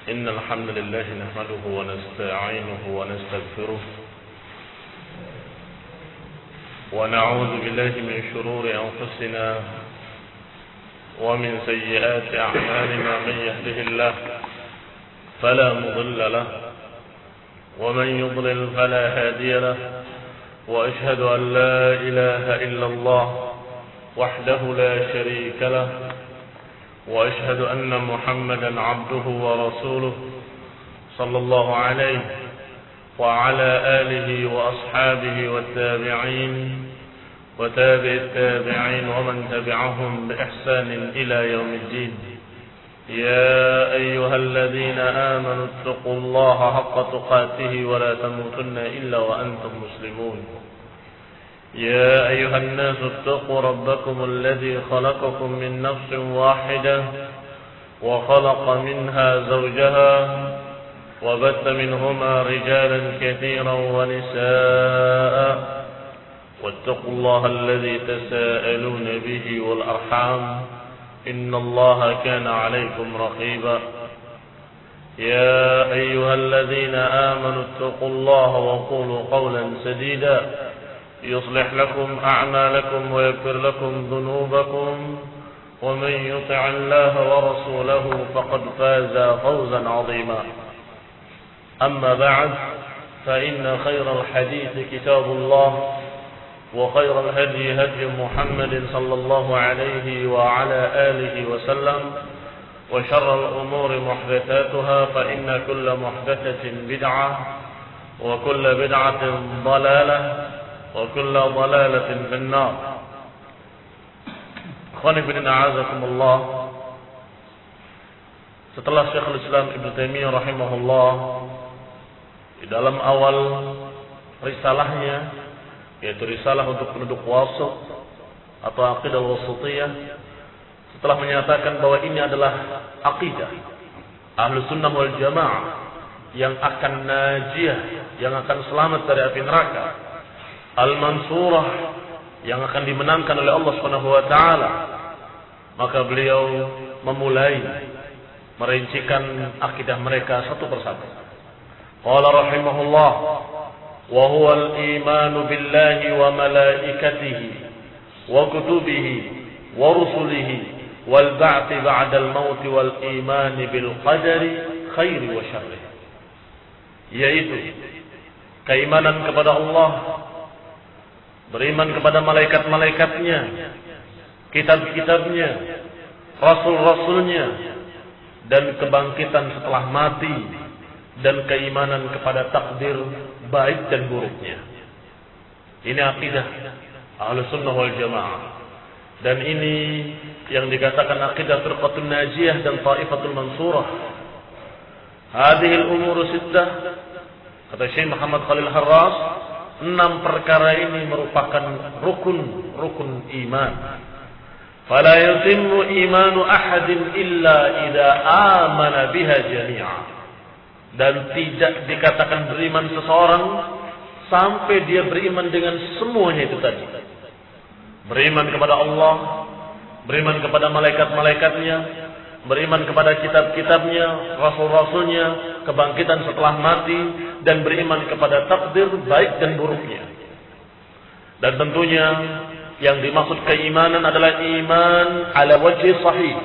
إن الحمد لله نحمده ونستعينه ونستغفره ونعوذ بالله من شرور أنفسنا ومن سيئات أعمالنا. من يهده الله فلا مضل له ومن يضلل فلا هادي له، وأشهد أن لا إله إلا الله وحده لا شريك له، وأشهد أن محمدا عبده ورسوله صلى الله عليه وعلى آله وأصحابه والتابعين وتابع التابعين ومن تبعهم بإحسان إلى يوم الدين. يا أيها الذين آمنوا اتقوا الله حق تقاته ولا تموتن إلا وأنتم مسلمون. يا أيها الناس اتقوا ربكم الذي خلقكم من نفس واحدة وخلق منها زوجها وبث منهما رجالا كثيرا ونساء، واتقوا الله الذي تساءلون به والأرحام إن الله كان عليكم رقيبا. يا أيها الذين آمنوا اتقوا الله وقولوا قولا سديدا يصلح لكم أعمالكم ويغفر لكم ذنوبكم، ومن يطع الله ورسوله فقد فاز فوزا عظيما. أما بعد، فإن خير الحديث كتاب الله، وخير الهدي هدي محمد صلى الله عليه وعلى آله وسلم، وشر الأمور محدثاتها، فإن كل محدثة بدعة وكل بدعة ضلالة وكل ضلالة في النار. Ikhwani fillah, a'azakumullah. Setelah Syekhul Islam Ibnu Taimiyah rahimahullah di dalam awal risalahnya, yaitu risalah untuk penduduk wasat atau aqidah wasatiyah, setelah menyatakan bahwa ini adalah aqidah Ahlus Sunnah wal Jamaah yang akan najiyah, yang akan selamat dari api neraka, al-mansurah, yang akan dimenangkan oleh Allah Subhanahu wa taala, maka beliau memulai merincikan akidah mereka satu persatu. Qala rahimahullah: wa huwa al-iman billahi wa malaikatihi wa kutubihi wa rusulihi wal ba'th ba'da al-maut wal iman bil qadari khairi wa syarri. Yaitu keimanan kepada Allah, beriman kepada malaikat-malaikatnya, kitab-kitabnya, rasul-rasulnya, dan kebangkitan setelah mati, dan keimanan kepada takdir baik dan buruknya. Ini akidah Ahlus Sunnah wal Jamaah, dan ini yang dikatakan akidah Firqatul Najiyah dan Taifatul Mansurah. Hadhil umur sittah, kata Syekh Muhammad Khalil Harras, 6 perkara ini merupakan rukun iman. Fala yatimmu imanu ahadin illa idza amana biha jami'a. Dan tidak dikatakan beriman seseorang sampai dia beriman dengan semuanya itu tadi. Beriman kepada Allah, beriman kepada malaikat-malaikatnya, beriman kepada kitab-kitabnya, rasul-rasulnya, kebangkitan setelah mati, dan beriman kepada takdir baik dan buruknya. Dan tentunya yang dimaksud keimanan adalah iman ala wajhi sahih,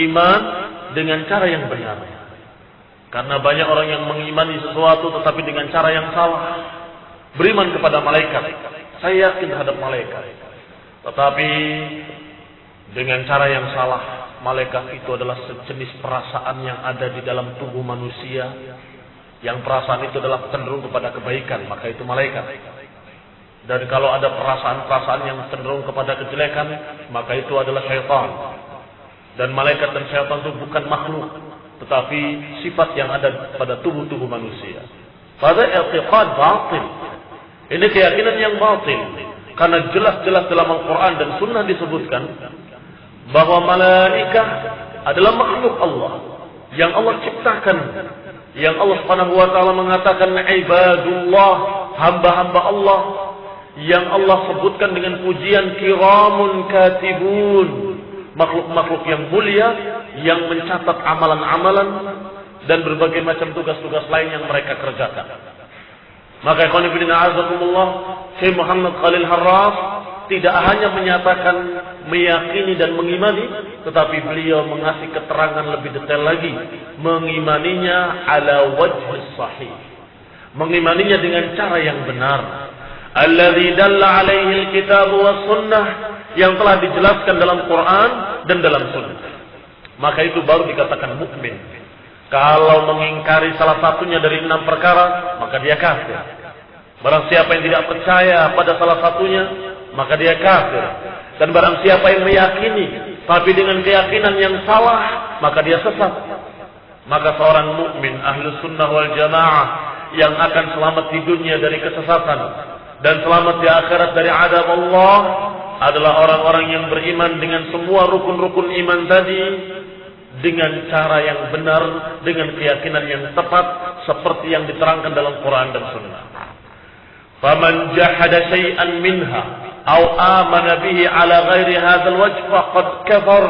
iman dengan cara yang benar. Karena banyak orang yang mengimani sesuatu tetapi dengan cara yang salah. Beriman kepada malaikat, saya yakin terhadap malaikat, tetapi dengan cara yang salah. Malaikat itu adalah sejenis perasaan yang ada di dalam tubuh manusia, yang perasaan itu adalah cenderung kepada kebaikan, maka itu malaikat. Dan kalau ada perasaan-perasaan yang cenderung kepada kejelekan, maka itu adalah syaitan. Dan malaikat dan syaitan itu bukan makhluk, tetapi sifat yang ada pada tubuh-tubuh manusia. Pada i'tiqad batil. Ini keyakinan yang batil. Karena jelas-jelas dalam Al-Quran dan Sunnah disebutkan bahwa malaikat adalah makhluk Allah yang Allah ciptakan, yang Allah Subhanahu wa taala mengatakan ibadullah, hamba-hamba Allah, yang Allah sebutkan dengan pujian kiramun katibun, makhluk-makhluk yang mulia yang mencatat amalan-amalan, dan berbagai macam tugas-tugas lain yang mereka kerjakan. Maka ikhwan fillah azakumullah, Syekh Muhammad Khalil Harras tidak hanya menyatakan meyakini dan mengimani, tetapi beliau mengasih keterangan lebih detail lagi, mengimaninya ala wajh sahih, mengimaninya dengan cara yang benar, alladzi dalla alaihi alkitab was sunnah, yang telah dijelaskan dalam Quran dan dalam sunnah. Maka itu baru dikatakan mukmin. Kalau mengingkari salah satunya dari 6 perkara, maka dia kafir. Barang siapa yang tidak percaya pada salah satunya, maka dia kafir. Dan barang siapa yang meyakini tapi dengan keyakinan yang salah, maka dia sesat. Maka seorang mukmin ahlus sunnah wal jamaah yang akan selamat di dunia dari kesesatan dan selamat di akhirat dari azab Allah adalah orang-orang yang beriman dengan semua rukun-rukun iman tadi dengan cara yang benar, dengan keyakinan yang tepat seperti yang diterangkan dalam Quran dan Sunnah. Faman jahada syai'an minha aw amana bihi ala ghairi hadzal wajh faqad kafar.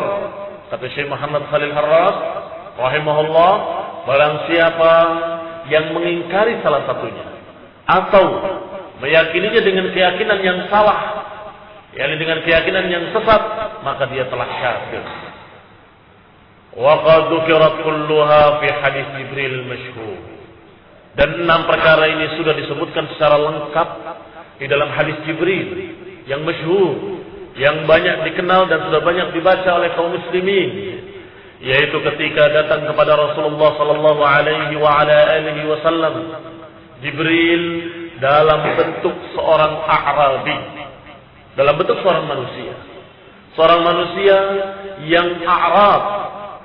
Kata Syekh Muhammad Khalil Harras rahimahullah, barang siapa yang mengingkari salah satunya atau meyakininya dengan keyakinan yang salah, yakni dengan keyakinan yang sesat, maka dia telah kafir. Wa qad dzukirat kulluha fi hadis Jibril masyhur. Dan 6 perkara ini sudah disebutkan secara lengkap di dalam hadis Jibril yang masyhur, yang banyak dikenal dan sudah banyak dibaca oleh kaum muslimin, yaitu ketika datang kepada Rasulullah sallallahu alaihi wa ala alihi wasallam Jibril dalam bentuk seorang A'rabi, dalam bentuk seorang manusia. Seorang manusia yang A'rab,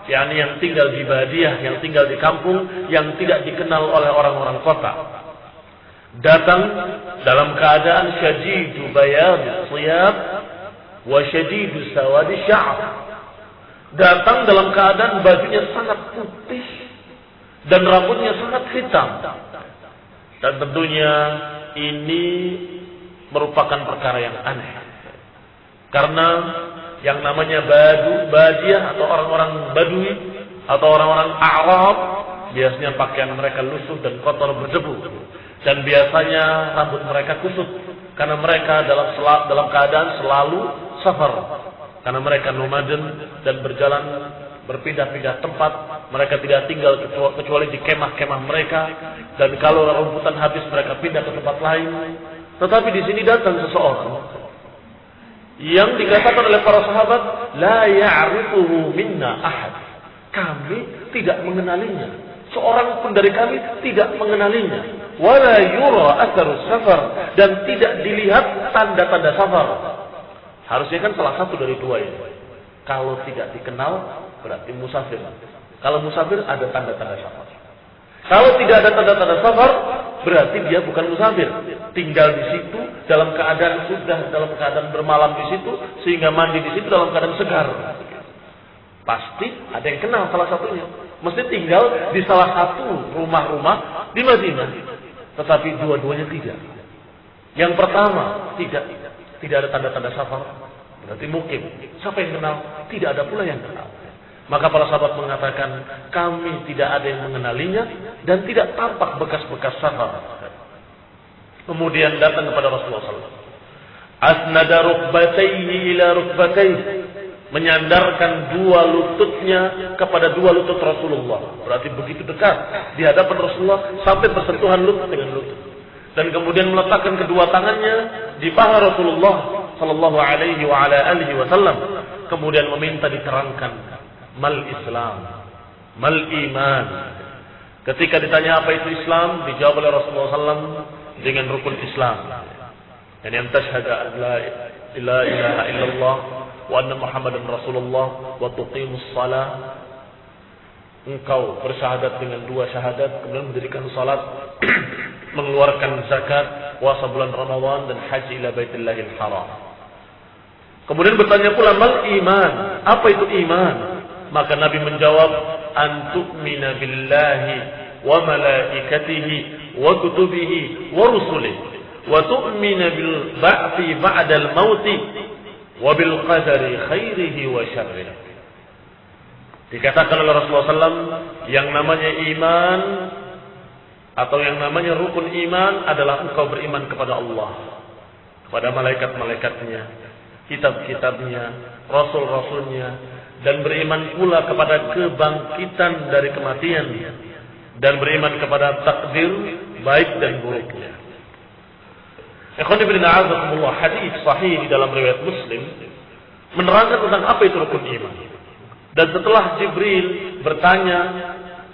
yakni yang tinggal di badiah, yang tinggal di kampung, yang tidak dikenal oleh orang-orang kota. Datang dalam keadaan syadidu bayad siyab wa syadidu sawad sya'ab. Datang dalam keadaan bajunya sangat putih dan rambutnya sangat hitam. Dan tentunya ini merupakan perkara yang aneh. Karena yang namanya badiah atau orang-orang Badui atau orang-orang Arab, biasanya pakaian mereka lusuh dan kotor berdebu, dan biasanya rambut mereka kusut karena mereka dalam keadaan selalu safar, karena mereka nomaden dan berjalan berpindah-pindah tempat. Mereka tidak tinggal kecuali di kemah-kemah mereka, dan kalau rumputan habis mereka pindah ke tempat lain. Tetapi di sini datang seseorang yang dikatakan oleh para sahabat, la ya'rifuhu minna ahad. Kami tidak mengenalinya. Seorang pun dari kami tidak mengenalinya. Wala yura atharus safar, dan tidak dilihat tanda-tanda safar. Harusnya kan salah satu dari dua ini. Kalau tidak dikenal berarti musafir. Kalau musafir ada tanda-tanda safar. Kalau tidak ada tanda-tanda safar, berarti dia bukan musafir. Tinggal di situ dalam keadaan bermalam di situ, sehingga mandi di situ dalam keadaan segar. Pasti ada yang kenal salah satunya. Mesti tinggal di salah satu rumah-rumah di Madinah. Tetapi dua-duanya tidak. Yang pertama tidak ada tanda-tanda safar, berarti mukim. Siapa yang kenal? Tidak ada pula yang kenal. Maka para sahabat mengatakan, kami tidak ada yang mengenalinya dan tidak tampak bekas-bekas safar. Kemudian datang kepada Rasulullah SAW. Asnada rukbatayhi ila rukbatayhi, menyandarkan dua lututnya kepada dua lutut Rasulullah. Berarti begitu dekat di hadapan Rasulullah sampai bersentuhan lutut dengan lutut. Dan kemudian meletakkan kedua tangannya di paha Rasulullah sallallahu alaihi wa ala alihi wasallam. Kemudian meminta diterangkan mal Islam, mal iman. Ketika ditanya apa itu Islam, dijawab oleh Rasulullah SAW dengan rukun Islam. yang tashhadu an la ilaha illallah wa anna Muhammadan Rasulullah wa tuqimus salah. Engkau bersyahadat dengan dua syahadat, kemudian mendirikan salat, mengeluarkan zakat, puasa bulan Ramadan, dan haji ila Baitillahil Haram. Kemudian bertanya pula, mal iman, apa itu iman? Maka Nabi menjawab, an tu'mina billahi wa malaikatihi wa kutubihi wa rusulihi wa tu'mina bil ba'thi ba'dal mauti wa bil qadari khairihi wa syarrihi. Dikatakan oleh Rasulullah SAW, yang namanya iman atau yang namanya rukun iman adalah engkau beriman kepada Allah, kepada malaikat-malaikatnya, kitab-kitabnya, rasul-rasulnya, dan beriman pula kepada kebangkitan dari kematian, dan beriman kepada takdir baik dan buruknya. Ikhwan fillah a'azakumullah, hadis sahih di dalam riwayat Muslim menerangkan tentang apa itu rukun iman. Dan setelah Jibril bertanya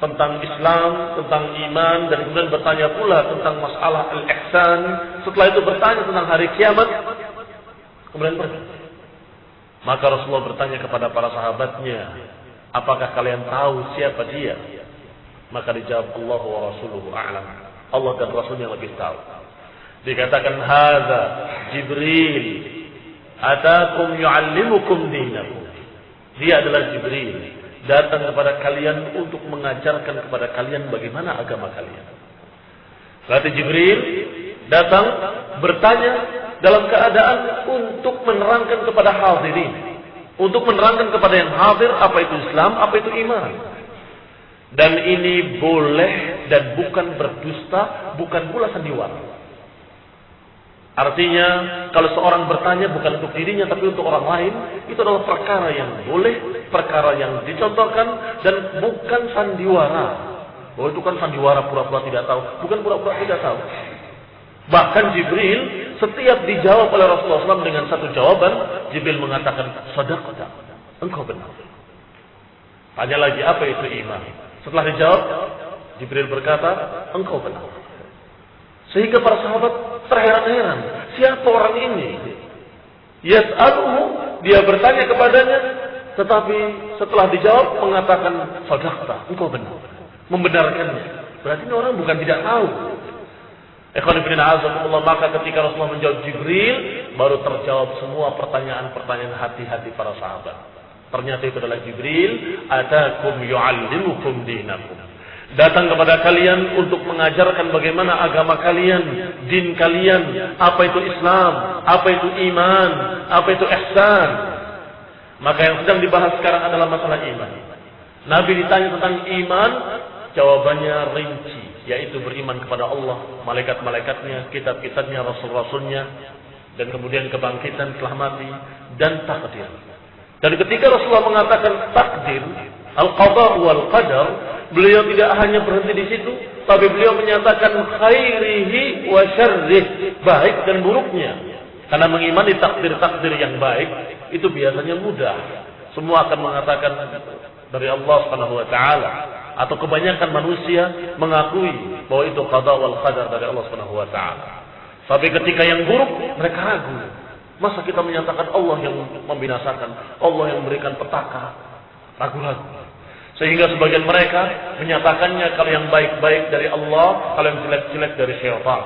tentang Islam, tentang iman, dan kemudian bertanya pula tentang masalah al-ihsan, setelah itu bertanya tentang hari kiamat, kemudian pergi. Maka Rasulullah bertanya kepada para sahabatnya, apakah kalian tahu siapa dia? Maka dijawab, Allah wa rasuluhu a'lam. Allah dan Rasulnya lebih tahu. Dikatakan, hadza Jibril atakum yu'allimukum dinakum. Dia adalah Jibril, datang kepada kalian untuk mengajarkan kepada kalian bagaimana agama kalian. Berarti Jibril datang bertanya dalam keadaan untuk menerangkan kepada hadirin, untuk menerangkan kepada yang hadir apa itu Islam, apa itu iman. Dan ini boleh dan bukan berdusta, bukan pula sandiwara. Artinya, kalau seorang bertanya bukan untuk dirinya tapi untuk orang lain, itu adalah perkara yang boleh, perkara yang dicontohkan, dan bukan sandiwara. Oh, itu kan sandiwara, pura-pura tidak tahu. Bukan pura-pura tidak tahu. Bahkan Jibril setiap dijawab oleh Rasulullah SAW dengan satu jawaban, Jibril mengatakan, sadaqta, engkau benar. Tanya lagi, apa itu iman? Setelah dijawab, Jibril berkata, engkau benar. Sehingga para sahabat terheran-heran, siapa orang ini? Yas'aluhu, dia bertanya kepadanya, tetapi setelah dijawab mengatakan, sadaqta, engkau benar. Membenarkannya. Berarti ini orang bukan tidak tahu. Ikhwan fillah a'azakumullah, maka ketika Rasulullah menjawab Jibril, baru terjawab semua pertanyaan-pertanyaan hati-hati para sahabat. Ternyata itu adalah Jibril, atakum yu'allimukum dinakum. Datang kepada kalian untuk mengajarkan bagaimana agama kalian, din kalian, apa itu Islam, apa itu iman, apa itu ihsan. Maka yang sedang dibahas sekarang adalah masalah iman. Nabi ditanya tentang iman, jawabannya rinci, yaitu beriman kepada Allah, malaikat-malaikatnya, kitab-kitabnya, rasul-rasulnya, dan kemudian kebangkitan setelah mati, dan takdir. Dan ketika Rasulullah mengatakan takdir, al-qada wal qadar, beliau tidak hanya berhenti di situ, tapi beliau menyatakan khairihi wa syarrih, baik dan buruknya. Karena mengimani takdir-takdir yang baik itu biasanya mudah. Semua akan mengatakan dari Allah Subhanahu wa taala, atau kebanyakan manusia mengakui bahwa itu qada wal qadar dari Allah Subhanahu wa taala. Tapi ketika yang buruk mereka ragu. Masa kita menyatakan Allah yang membinasakan, Allah yang memberikan petaka? Ragu-ragu. Sehingga sebagian mereka menyatakannya kalau yang baik-baik dari Allah, kalau yang jelek-jelek dari syaitan.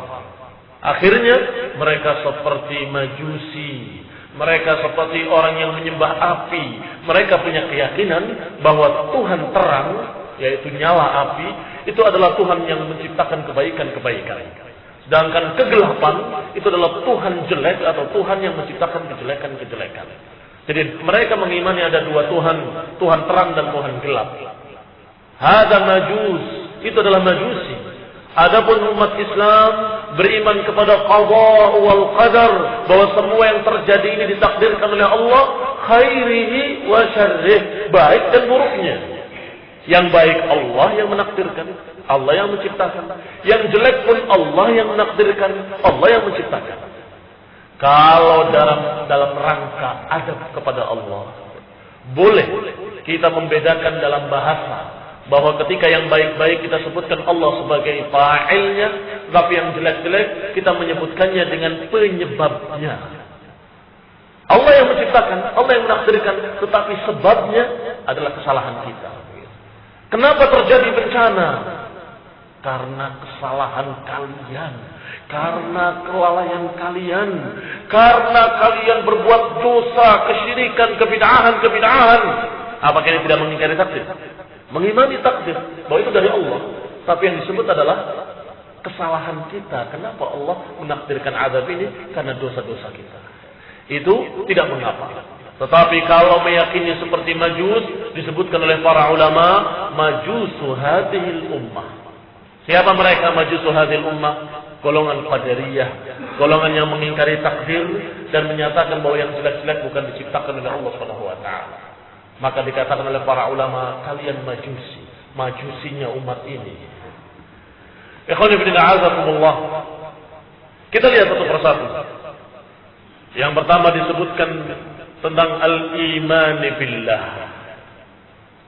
Akhirnya mereka seperti majusi, mereka seperti orang yang menyembah api. Mereka punya keyakinan bahwa Tuhan terang, yaitu nyala api, itu adalah Tuhan yang menciptakan kebaikan-kebaikan. Sedangkan kegelapan itu adalah Tuhan jelek atau Tuhan yang menciptakan kejelekan-kejelekan. Jadi mereka mengimani ada dua Tuhan, Tuhan terang dan Tuhan gelap. Hada majus, itu adalah majusi. Adapun umat Islam beriman kepada qada wal qadar, bahwa semua yang terjadi ini ditakdirkan oleh Allah, khairihi wa syarrih, baik dan buruknya. Yang baik Allah yang menakdirkan, Allah yang menciptakan. Yang jelek pun Allah yang menakdirkan, Allah yang menciptakan. Kalau dalam rangka adab kepada Allah, boleh kita membedakan dalam bahasa bahwa ketika yang baik-baik kita sebutkan Allah sebagai fa'ilnya, tapi yang jelek-jelek kita menyebutkannya dengan penyebabnya. Allah yang menciptakan, Allah yang menakdirkan, tetapi sebabnya adalah kesalahan kita. Kenapa terjadi bencana? Karena kesalahan kalian, karena kelalaian kalian, karena kalian berbuat dosa, kesyirikan, kebid'ahan. Apakah ini tidak mengingkari takdir? Mengimani takdir bahwa itu dari Allah, tapi yang disebut adalah kesalahan kita. Kenapa Allah menakdirkan azab ini? Karena dosa-dosa kita. Itu tidak mengapa. Tetapi kalau meyakini seperti Majus, disebutkan oleh para ulama majusu hadhil ummah. Siapa mereka majusu hadhil ummah? Golongan Qadariyah, golongan yang mengingkari takdir dan menyatakan bahwa yang jelek-jelek bukan diciptakan oleh Allah Subhanahu wa taala. Maka dikatakan oleh para ulama, kalian majusi, majusinya umat ini. Ikhwani fillah a'azakumullah. Kita lihat satu persatu. Yang pertama disebutkan tentang al-iman billah.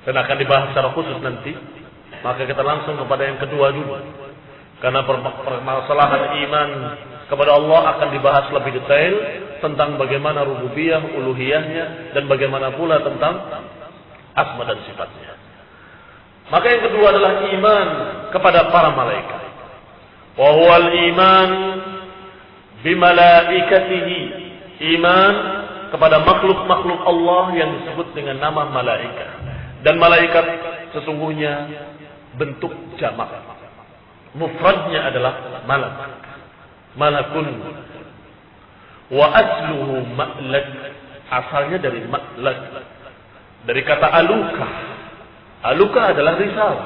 Dan akan dibahas secara khusus nanti. Maka kita langsung kepada yang kedua dulu. Karena permasalahan iman kepada Allah akan dibahas lebih detail tentang bagaimana rububiyah, uluhiyahnya, dan bagaimana pula tentang asma dan sifatnya. Maka yang kedua adalah iman kepada para malaikat. Wa huwal iman bimalaikatihi. Iman kepada makhluk-makhluk Allah yang disebut dengan nama malaikat. Dan malaikat sesungguhnya bentuk jamak. Mufradnya adalah malak. Malakun. Wa asluhu ma'lak. Asalnya dari ma'lak. Dari kata aluka. Aluka adalah risalah.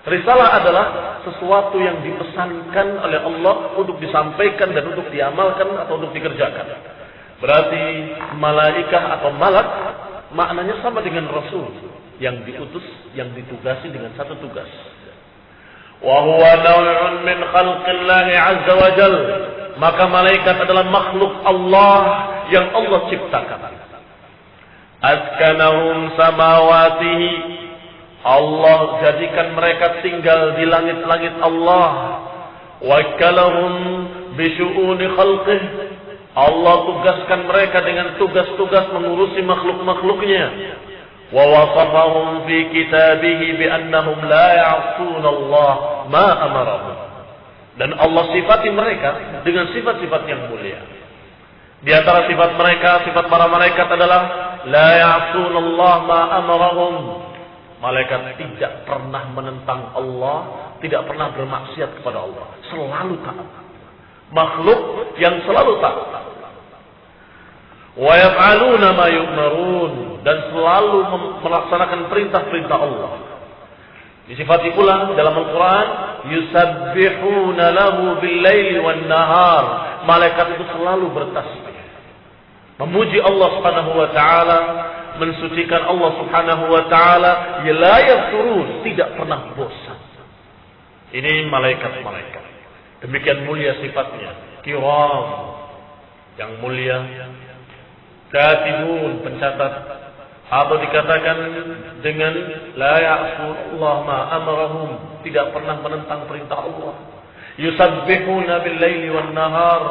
Risalah adalah sesuatu yang dipesankan oleh Allah untuk disampaikan dan untuk diamalkan atau untuk dikerjakan. Berarti malaikah atau malak maknanya sama dengan rasul yang diutus, yang ditugasi dengan satu tugas. Wa huwa naw'un min khalqillahi 'azza wa jalla. Maka malaikat adalah makhluk Allah yang Allah ciptakan. Askanahum samawatihi. Allah jadikan mereka tinggal di langit-langit Allah. Wakkalahum bisyu'uni khalqih. Allah tugaskan mereka dengan tugas-tugas mengurusi makhluk-makhluknya. Wa wasafahum fi kitabihi bi annahum la ya'suna Allah ma amarahum. Dan Allah sifati mereka dengan sifat-sifat yang mulia. Di antara sifat mereka, sifat para malaikat adalah la ya'suna Allah ma amarahum. Malaikat tidak pernah menentang Allah, tidak pernah bermaksiat kepada Allah, selalu taat. Makhluk yang selalu taat. Wa yaf'aluna ma yu'marun, dan selalu melaksanakan perintah-perintah Allah. Disifati pula dalam Al-Quran, yusabbihuna lahu bil-laili wan-nahar. Malaikat itu selalu bertasbih, memuji Allah Subhanahu wa taala, mensucikan Allah Subhanahu wa taala, la yafturun, tidak pernah bosan. Ini malaikat-malaikat. Demikian mulia sifatnya, kiram, yang mulia. Katibun, pencatat, atau dikatakan dengan la ya'sulullah ma amarahum, tidak pernah menentang perintah Allah. Yusabbihuna bil-laili wan-nahar,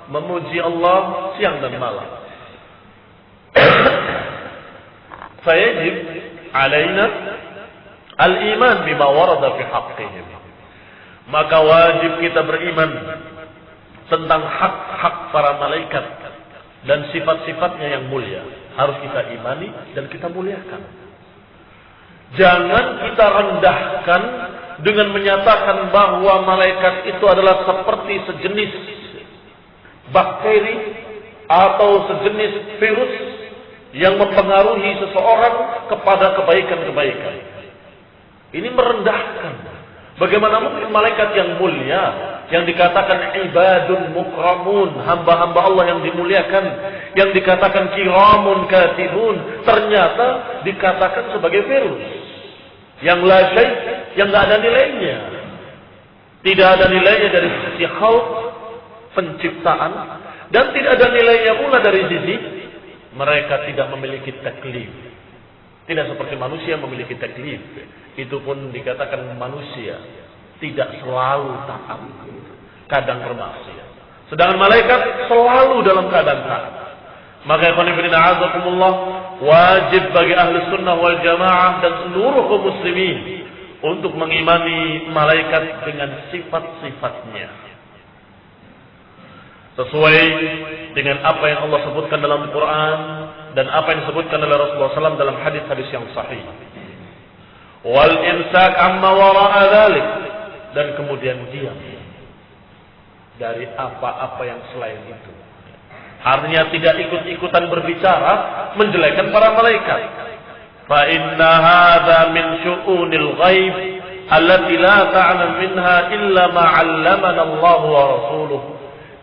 memuji Allah siang dan malam. Fayajib alaina al-iman bima warada fi haqqihim. Maka wajib kita beriman tentang hak-hak para malaikat dan sifat-sifatnya yang mulia. Harus kita imani dan kita muliakan. Jangan kita rendahkan dengan menyatakan bahwa malaikat itu adalah seperti sejenis bakteri atau sejenis virus yang mempengaruhi seseorang kepada kebaikan-kebaikan. Ini merendahkan. Bagaimana mungkin malaikat yang mulia, yang dikatakan ibadun mukramun, hamba-hamba Allah yang dimuliakan, yang dikatakan kiramun katibun, ternyata dikatakan sebagai virus yang la syai', yang enggak ada nilainya. Tidak ada nilainya dari sisi khalq, penciptaan, dan tidak ada nilainya pula dari sisi mereka tidak memiliki taklif. Tidak seperti manusia memiliki taklif. Itu pun dikatakan manusia tidak selalu taat, kadang bermaksiat. Sedangkan malaikat selalu dalam keadaan taat. Maka ikhwan fillah a'azakumullah, wajib bagi ahli sunnah wal jamaah dan seluruh kaum muslimin untuk mengimani malaikat dengan sifat-sifatnya, sesuai dengan apa yang Allah sebutkan dalam Al-Quran dan apa yang disebutkan oleh Rasulullah SAW dalam hadis-hadis yang sahih. Wal imsak amma wara'a dzalik, dan kemudian diam dari apa-apa yang selain itu. Artinya tidak ikut-ikutan berbicara menjelekkan para malaikat. fa inna hadza min syu'unil ghaib allati la ta'lam minha illa ma 'allamana Allah wa rasuluh.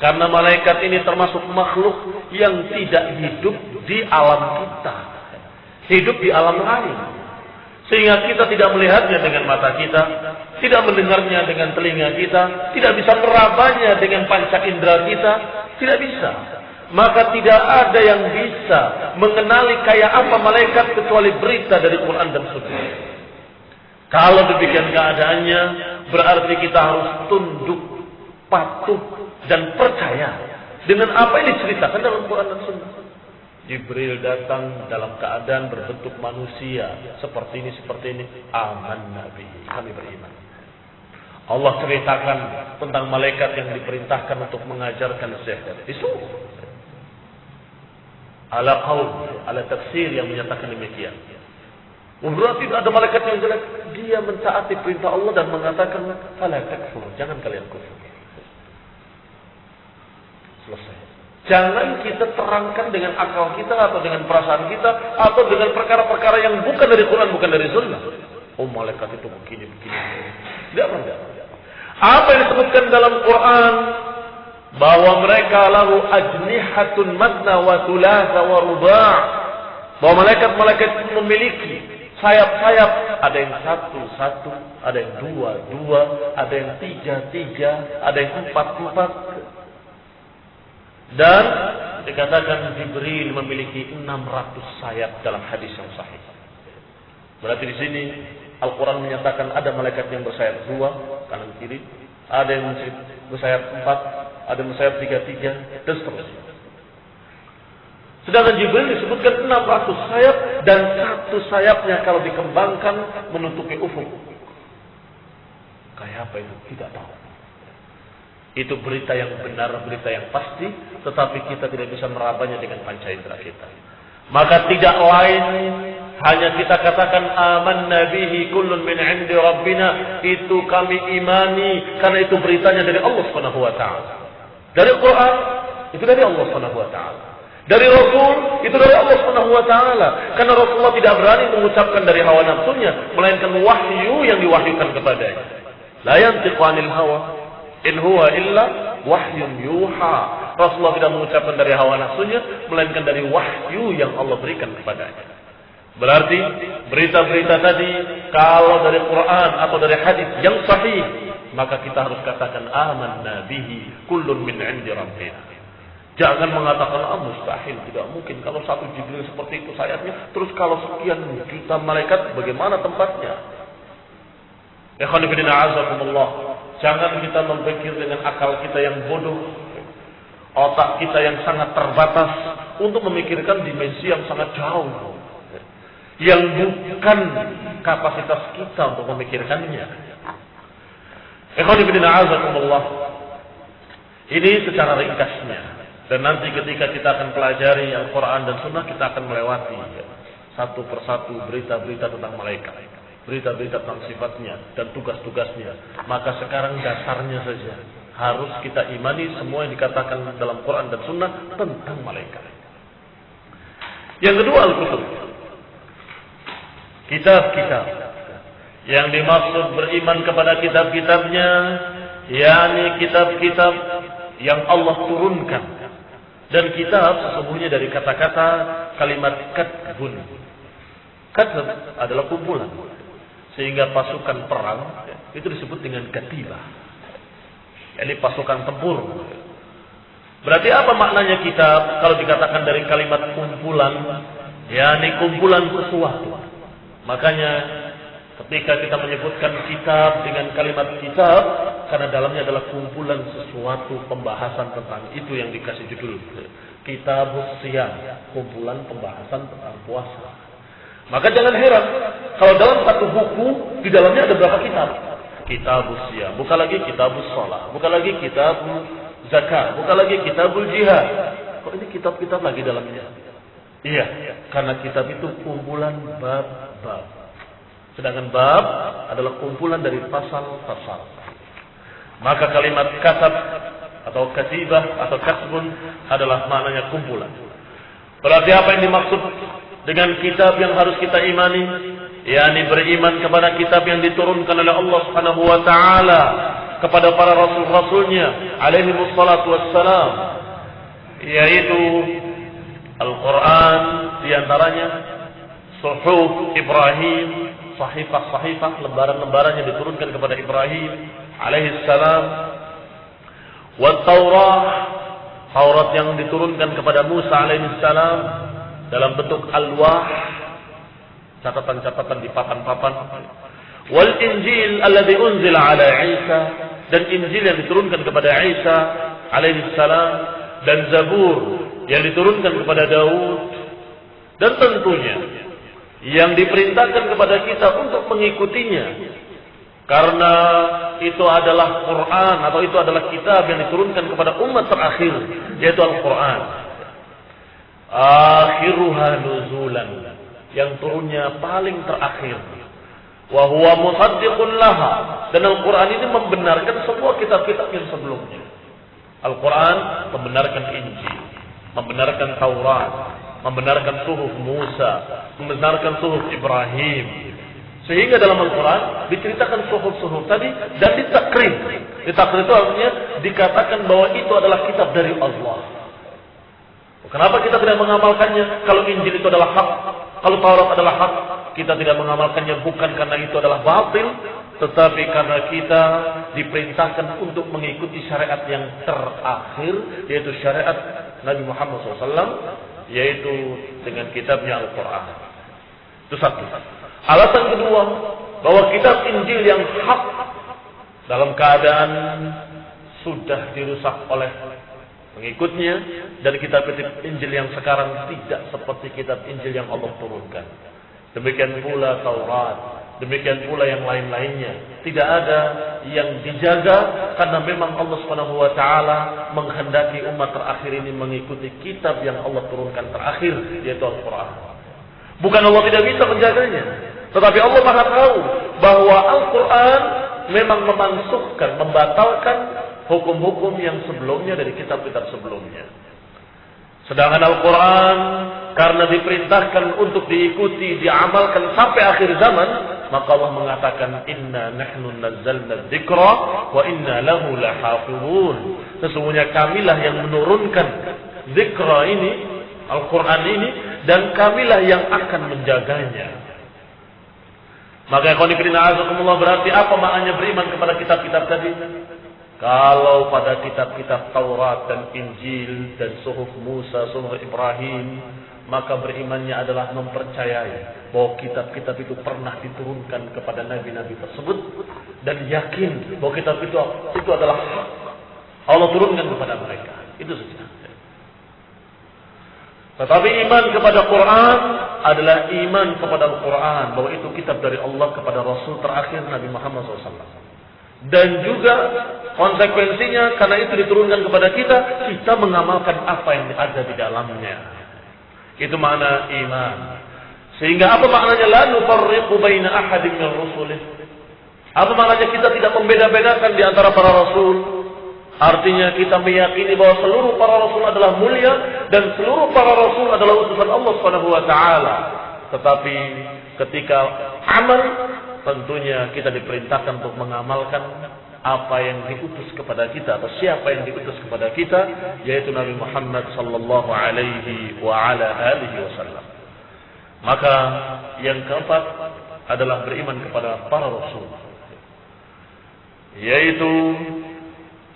Karena malaikat ini termasuk makhluk yang tidak hidup di alam kita, hidup di alam lain, sehingga kita tidak melihatnya dengan mata kita, tidak mendengarnya dengan telinga kita, tidak bisa merabanya dengan panca indera kita, tidak bisa. Maka tidak ada yang bisa mengenali kayak apa malaikat kecuali berita dari Quran dan Sunnah. Kalau demikian keadaannya, berarti kita harus tunduk, patuh, dan percaya dengan apa yang diceritakan dalam Quran dan Sunnah. Jibril datang dalam keadaan berbentuk manusia, seperti ini, aman Nabi, kami beriman. Allah ceritakan tentang malaikat yang diperintahkan untuk mengajarkan sihir. Itu ala qaul, ala tafsir yang menyatakan demikian. Berarti ada malaikat yang jelek, dia mentaati perintah Allah dan mengatakan fala takfur, jangan kalian kufur. Selesai. Jangan kita terangkan dengan akal kita atau dengan perasaan kita atau dengan perkara-perkara yang bukan dari Quran, bukan dari Sunnah. Oh, malaikat itu begini. Tidak pernah. Apa yang disebutkan dalam Quran bahwa mereka lahu ajnihatun matna wa thulatha wa ruba', bahwa malaikat-malaikat itu memiliki sayap-sayap, ada yang satu, ada yang dua, ada yang tiga, ada yang empat. Dan dikatakan Jibril memiliki 600 sayap dalam hadis yang sahih. Berarti di sini Al-Quran menyatakan ada malaikat yang bersayap 2 kanan kiri, ada yang bersayap 4, ada yang bersayap 3, dan seterusnya. Sedangkan Jibril disebutkan 600 sayap dan satu sayapnya kalau dikembangkan menutupi ufuk. Kayak apa itu? Tidak tahu. Itu berita yang benar, berita yang pasti, tetapi kita tidak bisa merabanya dengan panca indera kita. Maka tidak lain hanya kita katakan amanna bihi kullun min 'indi rabbina, itu kami imani karena itu beritanya dari Allah Subhanahu wa taala. Dari Quran itu dari Allah Subhanahu wa taala. Dari Rasul itu dari Allah Subhanahu wa taala. Karena Rasulullah tidak berani mengucapkan dari hawa nafsunya, melainkan wahyu yang diwahyukan kepadanya. La yantiqu 'anil hawa in huwa illa wahyun yuha. Rasulullah tidak mengucapkan dari hawa nafsunya, melainkan dari wahyu yang Allah berikan kepadanya. Berarti berita-berita tadi kalau dari Quran atau dari hadis yang sahih, maka kita harus katakan amanna bihi kullun min 'indi rabbina. Jangan mengatakan mustahil, tidak mungkin. Kalau satu Jibril seperti itu sayapnya, terus kalau sekian juta malaikat bagaimana tempatnya? Ikhwan fillah a'azakumullah. Jangan kita berpikir dengan akal kita yang bodoh, otak kita yang sangat terbatas untuk memikirkan dimensi yang sangat jauh, yang bukan kapasitas kita untuk memikirkannya. Ikhwan fillah a'azakumullah. Ini secara ringkasnya. Dan nanti ketika kita akan pelajari Al-Quran dan Sunnah, kita akan melewati satu persatu berita-berita tentang malaikat, berita-berita tentang sifatnya dan tugas-tugasnya. Maka sekarang dasarnya saja harus kita imani semua yang dikatakan dalam Quran dan Sunnah tentang malaikat. Yang kedua, Al-Kutub, kitab-kitab. Yang dimaksud beriman kepada kitab-kitabnya, yakni kitab-kitab yang Allah turunkan. Dan kitab sesungguhnya dari kata-kata kalimat katbun. Katb adalah kumpulan. Sehingga pasukan perang itu disebut dengan katibah. Ini pasukan tempur. Berarti apa maknanya kitab? Kalau dikatakan dari kalimat kumpulan, yakni kumpulan sesuatu. Makanya ketika kita menyebutkan kitab dengan kalimat kitab, karena dalamnya adalah kumpulan sesuatu pembahasan tentang itu yang dikasih judul Kitabus Siyam, kumpulan pembahasan tentang puasa. Maka jangan heran kalau dalam satu buku di dalamnya ada berapa kitab? Kitabus Siyam, bukan lagi Kitabus Shalah, bukan lagi Kitabul Zakat, bukan lagi Kitabul Jihad. Kok ini kitab-kitab lagi dalamnya? Iya, karena kitab itu kumpulan bab-bab. Sedangkan bab adalah kumpulan dari pasal-pasal. Maka kalimat kasab atau katibah atau kasbun adalah maknanya kumpulan. Berarti apa yang dimaksud dengan kitab yang harus kita imani, yakni beriman kepada kitab yang diturunkan oleh Allah Subhanahu wa taala kepada para rasul-rasulnya alaihi wassalatu wassalam, yaitu Al-Quran, diantaranya suhuf Ibrahim, sahifah-sahifah, lembaran-lembaran yang diturunkan kepada Ibrahim alaihi salam, wa Taurat, Taurat yang diturunkan kepada Musa alaihi salam dalam bentuk alwah, catatan-catatan di papan-papan, wal Injil alladzi unzila ala Isa, dan Injil yang diturunkan kepada Isa alaihi salam, dan Zabur yang diturunkan kepada Daud, dan tentunya yang diperintahkan kepada kita untuk mengikutinya, karena itu adalah Quran atau itu adalah kitab yang diturunkan kepada umat terakhir, yaitu Al-Quran. Akhiruha nuzulan, yang turunnya paling terakhir. Wa huwa musaddiqun laha, dan Al-Quran ini membenarkan semua kitab-kitab yang sebelumnya. Al-Quran membenarkan Injil, membenarkan Taurat, membenarkan suhuf Musa, membenarkan suhuf Ibrahim. Sehingga dalam Al-Quran diceritakan suhuf-suhuf tadi dan ditakrim. Ditakrim itu artinya dikatakan bahwa itu adalah kitab dari Allah. Kenapa kita tidak mengamalkannya? Kalau Injil itu adalah hak, kalau Taurat adalah hak, kita tidak mengamalkannya bukan karena itu adalah batil, tetapi karena kita diperintahkan untuk mengikuti syariat yang terakhir, yaitu syariat Nabi Muhammad SAW, yaitu dengan kitabnya Al-Quran. Itu satu. Alasan kedua, bahwa kitab Injil yang hak dalam keadaan sudah dirusak oleh pengikutnya, dan kitab-kitab Injil yang sekarang tidak seperti kitab Injil yang Allah turunkan. Demikian pula Taurat, demikian pula yang lain-lainnya. Tidak ada yang dijaga karena memang Allah Subhanahu wa taala menghendaki umat terakhir ini mengikuti kitab yang Allah turunkan terakhir, yaitu Al-Quran. Bukan Allah tidak bisa menjaganya, tetapi Allah Maha tahu bahwa Al-Quran memang memansuhkan, membatalkan hukum-hukum yang sebelumnya dari kitab-kitab sebelumnya. Sedangkan Al-Quran karena diperintahkan untuk diikuti, diamalkan sampai akhir zaman, maka Allah mengatakan inna nahnu nazzalna dzikra wa inna lahu lahafizun. Sesungguhnya kamilah yang menurunkan dzikra ini, Al-Quran ini, dan kamilah yang akan menjaganya. Maka ikhwan fillah azakumullah, berarti apa maknanya beriman kepada kitab-kitab tadi? Kalau pada kitab-kitab Taurat dan Injil dan suhuf Musa, suhuf Ibrahim, maka berimannya adalah mempercayai bahwa kitab-kitab itu pernah diturunkan kepada nabi-nabi tersebut, dan yakin bahwa kitab itu adalah hak Allah turunkan kepada mereka. Itu saja. Tetapi iman kepada Quran adalah iman kepada Al-Quran, bahwa itu kitab dari Allah kepada Rasul terakhir Nabi Muhammad SAW. Dan juga konsekuensinya karena itu diturunkan kepada kita, kita mengamalkan apa yang ada di dalamnya. Itu makna iman. Sehingga apa maknanya la nufarriqu baina ahadin min rusulih? Apa maknanya kita tidak membeda-bedakan di antara para rasul? Artinya kita meyakini bahwa seluruh para rasul adalah mulia dan seluruh para rasul adalah utusan Allah Subhanahu wa taala. Tetapi ketika amal, tentunya kita diperintahkan untuk mengamalkan apa yang diutus kepada kita atau siapa yang diutus kepada kita, yaitu Nabi Muhammad sallallahu alaihi wa ala alihi wasallam. Maka yang keempat adalah beriman kepada para rasul, yaitu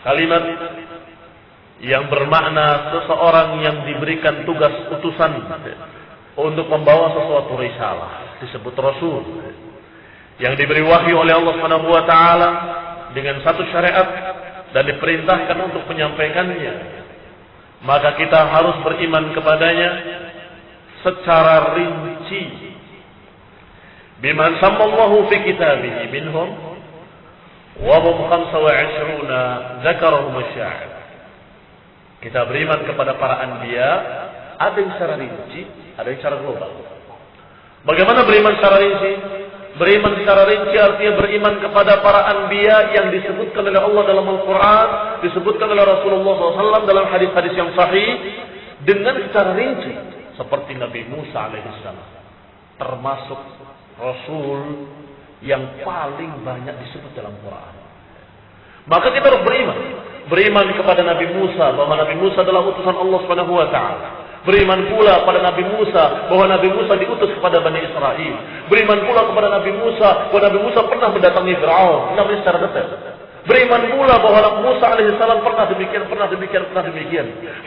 kalimat yang bermakna seseorang yang diberikan tugas utusan untuk membawa sesuatu risalah, disebut rasul, yang diberi wahyu oleh Allah Subhanahu wa taala dengan satu syariat dan diperintahkan untuk menyampaikannya. Maka kita harus beriman kepadanya secara rinci. Biman sammallahu fi kitabihi minhum wa hum 25 zakarahum asy-sya'ir. Kita beriman kepada para anbiya, ada yang secara rinci, ada yang secara global. Bagaimana beriman secara rinci? Beriman secara rinci artinya beriman kepada para anbiya yang disebutkan oleh Allah dalam Al-Quran, disebutkan oleh Rasulullah SAW dalam hadis-hadis yang sahih, dengan secara rinci. seperti Nabi Musa alaihissalam, termasuk Rasul yang paling banyak disebut dalam Quran. Maka kita harus beriman kepada Nabi Musa bahwa Nabi Musa adalah utusan Allah Subhanahu wa taala. Beriman pula kepada Nabi Musa bahwa Nabi Musa diutus kepada Bani Israel. Beriman pula kepada Nabi Musa bahwa Nabi Musa pernah mendatangi Fir'aun. Ini secara detail. Beriman pula bahwa Nabi Musa alaihissalam pernah demikian.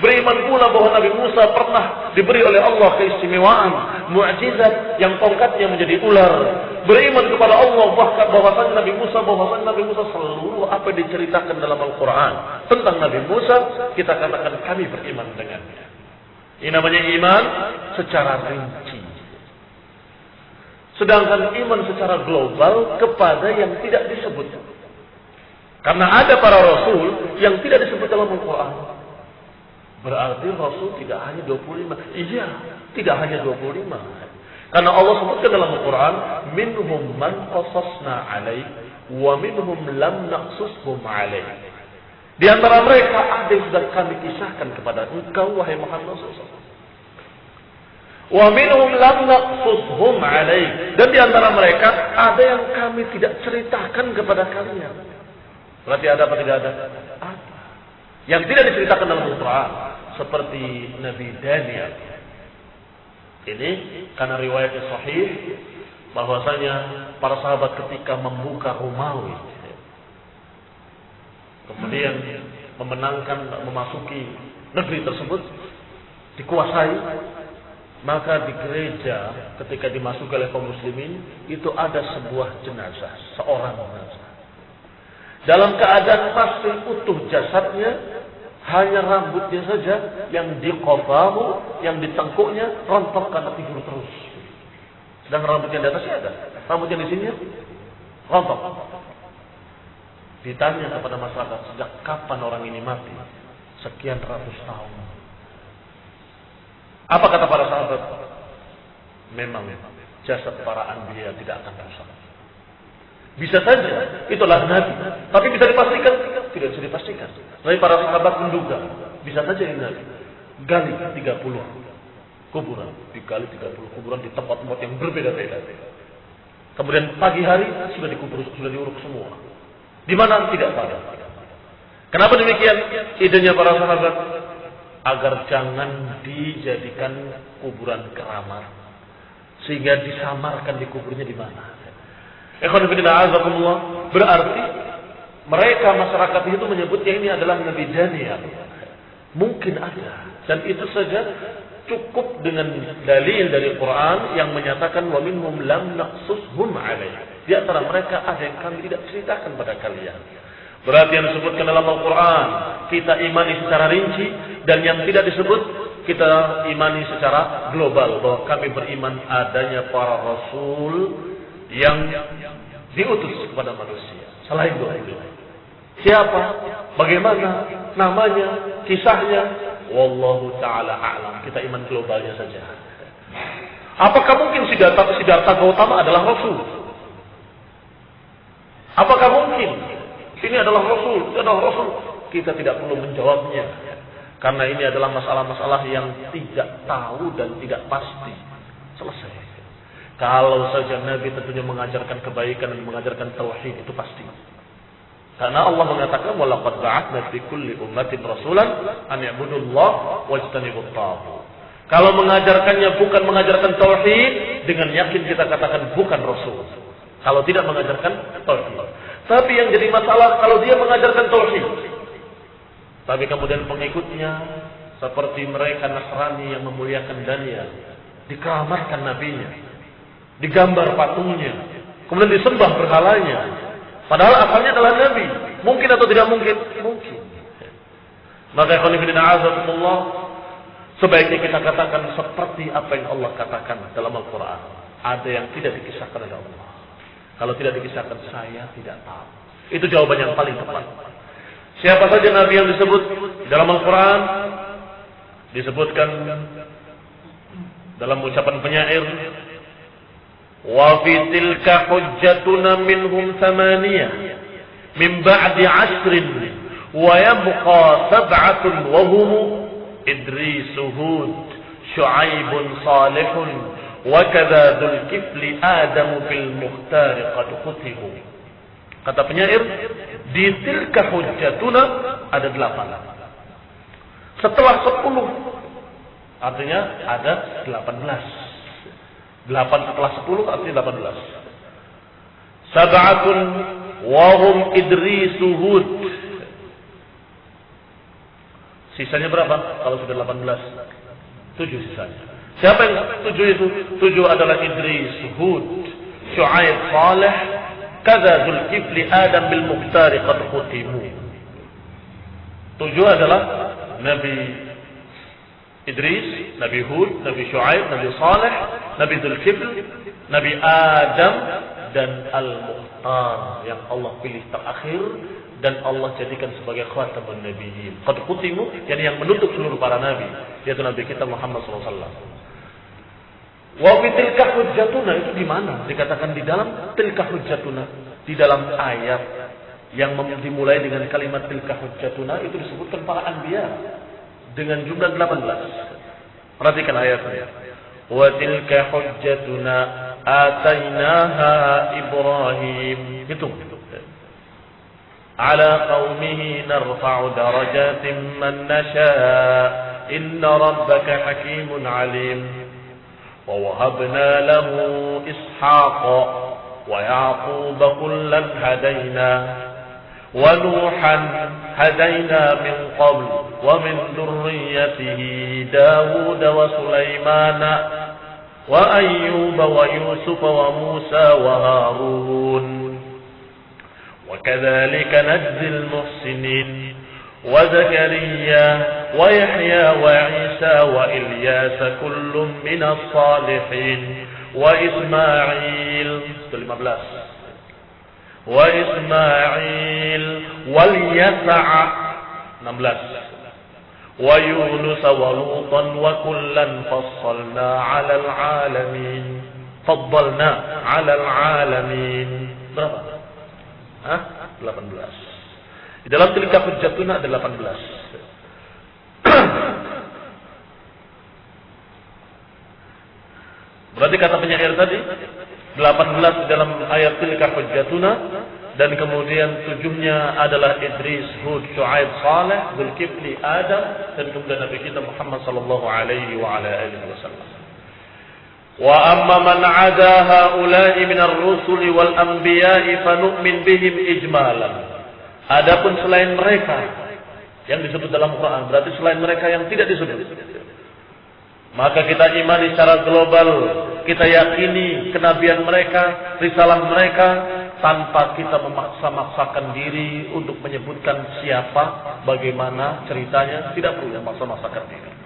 Beriman pula bahwa Nabi Musa pernah diberi oleh Allah keistimewaan, mukjizat yang tongkatnya menjadi ular. Beriman kepada Allah bahwasanya Nabi Musa seluruh apa yang diceritakan dalam Al-Quran tentang Nabi Musa, kita katakan kami beriman dengannya. Ini namanya iman secara rinci. Sedangkan iman secara global kepada yang tidak disebut. Karena ada para rasul yang tidak disebut dalam Al-Quran. Berarti rasul tidak hanya 25. Iya, tidak hanya 25. Karena Allah sebutkan dalam Al-Quran, minhum man qasasna alaih, wa minhum lam naqsushum alaih. Di antara mereka ada yang sudah kami kisahkan kepada engkau, wahai Muhammad SAW. Wa minhum lam naqsushum alaih. Dan di antara mereka ada yang kami tidak ceritakan kepada kalian. Berarti ada apa tidak ada? Ada. Yang tidak diceritakan dalam Al-Quran. Seperti Nabi Daniel. Ini karena riwayatnya sahih. Bahwasanya para sahabat ketika membuka Romawi. Kemudian memasuki negeri tersebut. Dikuasai. Maka di gereja ketika dimasuki oleh kaum muslimin. Itu ada sebuah jenazah. Seorang jenazah. Dalam keadaan masih utuh jasadnya, hanya rambutnya saja yang diqafahu, yang ditengkuknya rontok karena tidur terus. Sedang rambutnya di atasnya ada, rambutnya di sini rontok. Ditanya kepada masyarakat, sejak kapan orang ini mati? Sekian ratus tahun. Apa kata para sahabat? Memang jasad para anbiya tidak akan rusak. Bisa saja, itulah Nabi. Tapi bisa dipastikan? Tidak bisa dipastikan. Tapi para sahabat menduga. Bisa saja ini Nabi. Gali 30 kuburan. Digali 30 kuburan di tempat-tempat yang berbeda-beda. Kemudian pagi hari sudah dikubur, sudah diuruk semua. Di mana? Tidak pada. Kenapa demikian? Idenya para sahabat. Agar jangan dijadikan kuburan keramat. Sehingga disamarkan di kuburnya di mana. Berarti mereka masyarakat itu menyebutnya ini adalah Nabi Daniel. Mungkin ada. Dan itu saja cukup dengan dalil dari Quran yang menyatakan wa minhum lam naqsushum alaih. Di antara mereka ada yang kami tidak ceritakan pada kalian. Berarti yang disebutkan dalam Al-Quran kita imani secara rinci, dan yang tidak disebut kita imani secara global bahwa kami beriman adanya para rasul yang diutus kepada manusia. Selain itu, siapa, bagaimana, namanya, kisahnya, wallahu taala a'lam. Kita iman globalnya saja. Apakah mungkin Siddhartha Gautama adalah rasul? Apakah mungkin ini adalah rasul? Ini adalah rasul. Kita tidak perlu menjawabnya, karena ini adalah masalah-masalah yang tidak tahu dan tidak pasti. Selesai. Kalau saja Nabi tentunya mengajarkan kebaikan dan mengajarkan tauhid, itu pasti. Karena Allah mengatakan walaqad ba'atsna fi kulli ummatin rasulan an ya'budullaha wajtanibut taghut. Kalau mengajarkannya bukan mengajarkan tauhid, dengan yakin kita katakan bukan rasul. Kalau tidak mengajarkan tauhid. Tapi yang jadi masalah kalau dia mengajarkan tauhid. Tapi kemudian pengikutnya seperti mereka Nasrani yang memuliakan Daniel, dikeramatkan nabinya. Digambar patungnya, kemudian disembah berhalanya. Padahal asalnya adalah Nabi. Mungkin atau tidak mungkin? Mungkin. Maka Allah, sebaiknya kita katakan seperti apa yang Allah katakan dalam Al-Quran. Ada yang tidak dikisahkan oleh Allah. Kalau tidak dikisahkan, saya tidak tahu. Itu jawaban yang paling tepat. Siapa saja Nabi yang disebut dalam Al-Quran, disebutkan dalam ucapan penyair, wa fi tilka hujjatuna minhum thamaniyah min ba'di 'ashrin wa yabqa sab'atun wa hum Idris, Hud, Syu'aibun salihun wa kadza dzul kifli Adam bil mukhtar qad khutimu. Kata penyair, di tilka hujjatuna ada 8. Setelah 10 artinya ada 18. 8 setelah 10 artinya 18. Sab'atun wa hum Idris Hud. Sisanya berapa? Kalau sudah 18, 7 sisanya. Siapa yang 7 itu? 7 adalah Idris, Hud, Syu'aib, Saleh, kadza Dzulkifli, Adam bil Mukhtar qad khutimu. 7 adalah Nabi Idris, Nabi Hud, Nabi Syu'aib, Nabi Saleh, Nabi Dzulkifli, Nabi Adam dan Al-Mukhtar yang Allah pilih terakhir dan Allah jadikan sebagai khatamun nabiyyin. Qad khutimu, yakni yang menutup seluruh para nabi, yaitu Nabi kita Muhammad SAW. Wa fi tilka hujjatuna itu di mana? Dikatakan di dalam tilka hujjatuna, di dalam ayat yang dimulai dengan kalimat tilka hujjatuna itu disebutkan para anbiya dengan jumlah 18. Perhatikan ayatnya. Wa tilka hujjatuna atainaha Ibrahim. Hitung. على قومه نرفع درجات من نشاء إن ربك حكيم عليم ووهبنا له إسحاق ويعقوب كلا هدينا ونوحا هدينا من قبل ومن ذريته داود وسليمان وأيوب ويوسف وموسى وهارون وكذلك نجزي المحسنين وزكريا ويحيى وعيسى وإلياس كل من الصالحين وإسماعيل واليسع 16 ويونس ولوطا وكلا فضلنا على العالمين. Berapa? 18. Di dalam tilka hujjatuna ada 18. Berarti kata penyair tadi 18 di dalam ayat tilka hujjatuna, dan kemudian 7-nya adalah Idris, Hud, Syu'aib, Saleh, Dzulkifli, Adam, dan kemudian Nabi kita Muhammad sallallahu alaihi wa ala alihi wasallam. Wa amma man 'ada haula'i minar rusuli wal anbiya'i fanu'min bihim ijmalan. Adapun selain mereka yang disebut dalam Quran, berarti selain mereka yang tidak disebut, maka kita imani secara global, kita yakini kenabian mereka, risalah mereka, tanpa kita memaksa-maksakan diri untuk menyebutkan siapa, bagaimana ceritanya, tidak perlu memaksa-maksakan diri.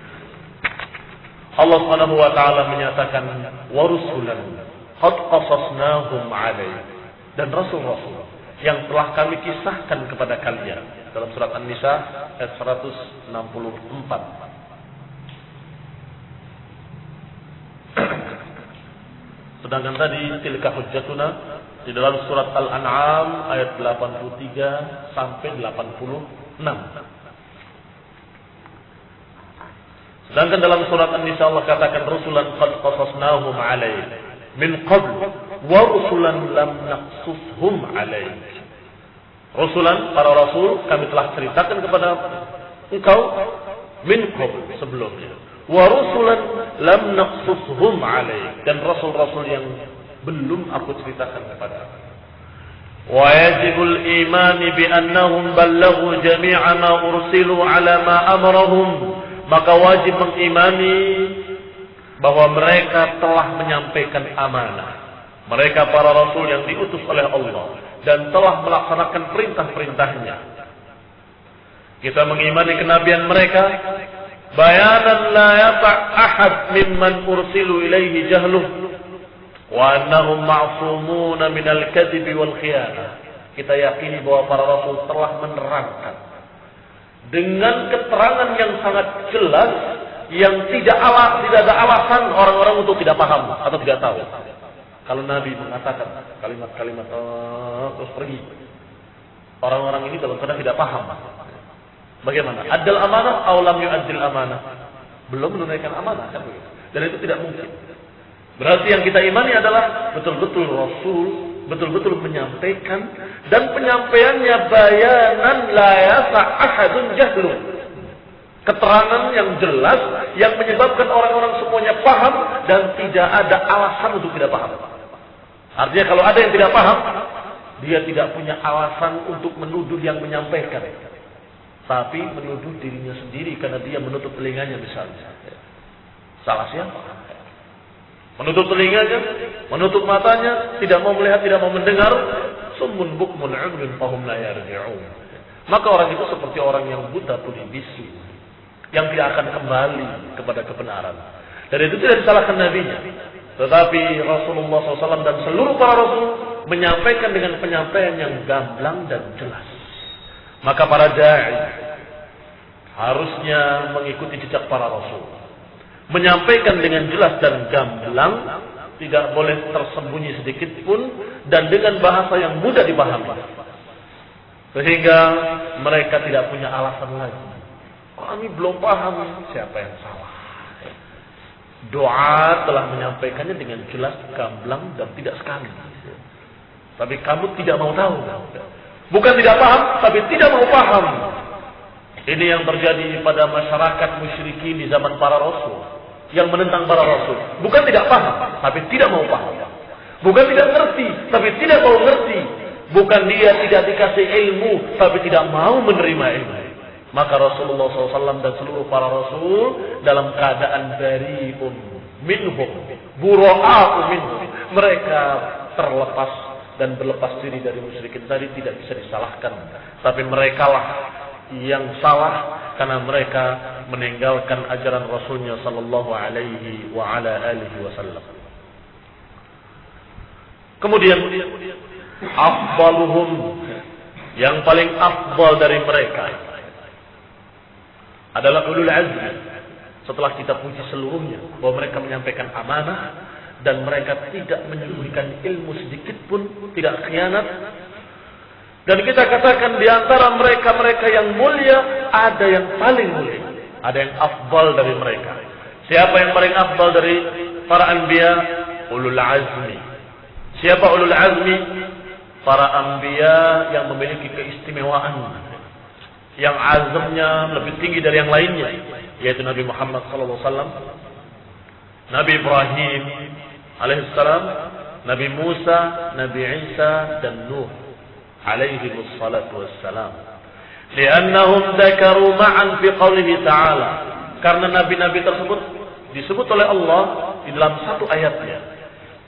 Allah Subhanahu wa taala menyatakan wa rusulan qad qasasnahum 'alaik, dan rasul-rasul yang telah kami kisahkan kepada kalian dalam surat An-Nisa ayat 164. Sedangkan tadi tilka hujjatuna di dalam surat Al-An'am ayat 83 sampai 86. Sedangkan dalam surat An-Nisa Allah katakan rusulan qad qasasnahum 'alaik min qabl wa rusulan lam naqsushum 'alaik. Rusulan, para rasul kami telah ceritakan kepada engkau min qabl, sebelumnya. Wa rusulan lam naqsushum 'alaik, dan rasul-rasul yang belum aku ceritakan kepada. Wa yajibul iman bi annahum ballaghu jami'a ma ursilu 'ala ma amarahum. Maka wajib mengimani bahwa mereka telah menyampaikan amanah. Mereka para rasul yang diutus oleh Allah dan telah melaksanakan perintah-perintahnya. Kita mengimani kenabian mereka, bayanan la yata' ahad mimman ursilu ilaihi jahluh wa annahum ma'sumuna minal kadhibi wal khiyanah. Kita yakini bahwa para rasul telah menerangkan dengan keterangan yang sangat jelas, yang tidak ada alasan orang-orang untuk tidak paham atau tidak tahu. Kalau Nabi mengatakan kalimat-kalimat terus pergi, orang-orang ini dalam keadaan tidak paham. Bagaimana? Addal amanah aw lam yu'addil amanah? belum menunaikan amanah. Dan itu tidak mungkin. Berarti yang kita imani adalah betul-betul Rasul, betul-betul menyampaikan, dan penyampaiannya bayanan la yasa ahadun jahlun. Keterangan yang jelas yang menyebabkan orang-orang semuanya paham dan tidak ada alasan untuk tidak paham. Artinya kalau ada yang tidak paham, dia tidak punya alasan untuk menuduh yang menyampaikan. Tapi menuduh dirinya sendiri karena dia menutup telinganya misalnya. Salah siapa? Menutup telinganya, menutup matanya, tidak mau melihat, tidak mau mendengar. Summun bukmun umyun fahum la yarji'un. Maka orang itu seperti orang yang buta tuli bisu, yang tidak akan kembali kepada kebenaran. Dan itu tidak disalahkan nabinya. Tetapi Rasulullah SAW dan seluruh para rasul menyampaikan dengan penyampaian yang gamblang dan jelas. Maka para da'i harusnya mengikuti jejak para rasul. Menyampaikan dengan jelas dan gamblang, tidak boleh tersembunyi sedikit pun, dan dengan bahasa yang mudah dipahami. Sehingga mereka tidak punya alasan lagi. Kami belum paham, siapa yang salah. Doa telah menyampaikannya dengan jelas, gamblang, dan tidak sekali. Tapi kamu tidak mau tahu. Bukan tidak paham, tapi tidak mau paham. Ini yang terjadi pada masyarakat musyrikin di zaman para rasul, yang menentang para rasul. Bukan tidak paham, tapi tidak mau paham. Bukan tidak ngerti, tapi tidak mau ngerti. Bukan dia tidak dikasih ilmu, tapi tidak mau menerima ilmu. Maka Rasulullah SAW dan seluruh para rasul dalam keadaan bari'un minhum, bura'a'u minhum. Mereka terlepas dan berlepas diri dari musyrikin tadi, tidak bisa disalahkan. Tapi merekalah yang salah karena mereka meninggalkan ajaran Rasulnya sallallahu alaihi wa ala alihi wasallam. Kemudian afdaluhum, yang paling afdal dari mereka adalah ulul azmi. Setelah kita puji seluruhnya bahwa mereka menyampaikan amanah dan mereka tidak menyembunyikan ilmu sedikit pun, tidak khianat. Dan kita katakan di antara mereka-mereka yang mulia ada yang paling mulia, ada yang afdal dari mereka. Siapa yang paling afdal dari para anbiya? Ulul azmi. Siapa ulul azmi? Para anbiya yang memiliki keistimewaan, yang azamnya lebih tinggi dari yang lainnya, yaitu Nabi Muhammad SAW, Nabi Ibrahim alaihissalam, Nabi Musa, Nabi Isa, dan Nuh alaihi wassalatu wassalam. Liannahum dzakaru ma'an fi qawlihi ta'ala. Karena nabi-nabi tersebut disebut oleh Allah di dalam satu ayatnya.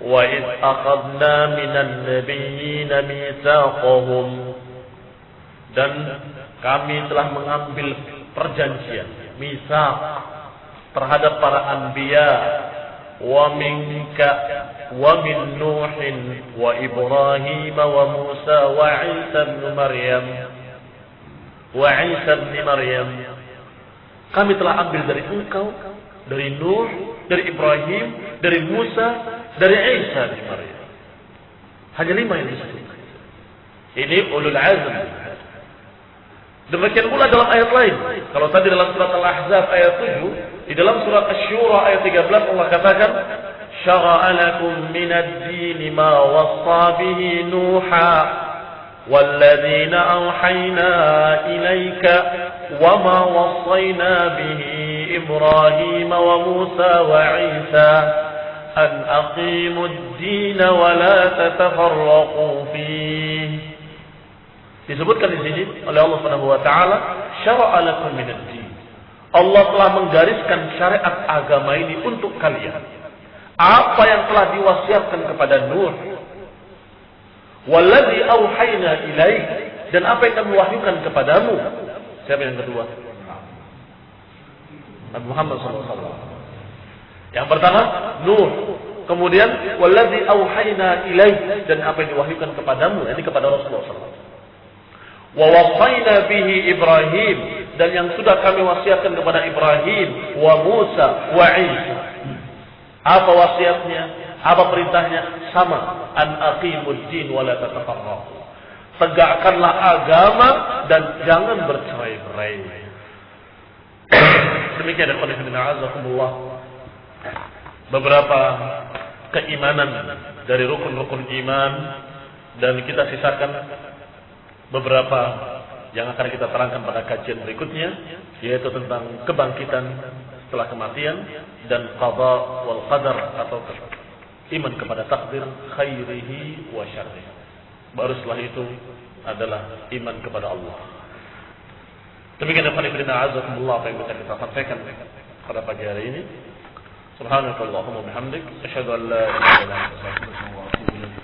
Wa id akhadna minan nabiyyina mitsaqahum. Dan kami telah mengambil perjanjian, mitsaq, terhadap para anbiya, wa minka wa min Nuhin wa Ibrahim wa Musa wa Isa bin Maryam wa Isa bin Maryam. Kami telah ambil dari engkau, dari Nuh, dari Ibrahim, dari Musa, dari Isa bin Maryam. Hanya 5 yang disebutkan. Ini ulul azm. Demikian pula dalam ayat lain. Kalau tadi dalam surat Al-Ahzab ayat 7, di dalam surat Asy-Syura ayat 13 Allah katakan, "Syara'a lakum minad din ma wassa bihi Nuha walladzina awhayna ilaika wa ma wassayna bihi Ibrahim wa Musa wa Isa an aqimud din wa la tatafarraqu fihi." Disebutkan di sini oleh Allah Subhanahu wa taala, syara'a lakum minad din. Allah telah menggariskan syariat agama ini untuk kalian. Apa yang telah diwasiatkan kepada Nuh, wallazi auhayna ilaik, dan apa yang kami wahyukan kepadamu. Siapa yang kedua? Nabi Muhammad SAW. Yang pertama Nuh, kemudian wallazi auhayna ilaik, dan apa yang diwahyukan kepadamu, ini kepada Rasulullah SAW. Wa wasaina bihi Ibrahim, dan yang sudah kami wasiatkan kepada Ibrahim, wa Musa, wa Isa. Apa wasiatnya? Apa perintahnya? Sama, an aqimud din wa la tatafarraqu. Tegakkanlah agama dan jangan bercerai-berai. Demikian dan azakumullah. Beberapa keimanan dari rukun-rukun iman, dan kita sisakan beberapa yang akan kita terangkan pada kajian berikutnya, yaitu tentang kebangkitan setelah kematian dan qada wal qadar atau iman kepada takdir khairihi wa syarrihi. Baru setelah itu adalah iman kepada Allah. Demikian apa yang bisa kita sampaikan pada pagi hari ini. Subhanakallahumma wa bihamdik, asyhadu an la ilaha illa anta, astaghfiruka wa atubu ilaik.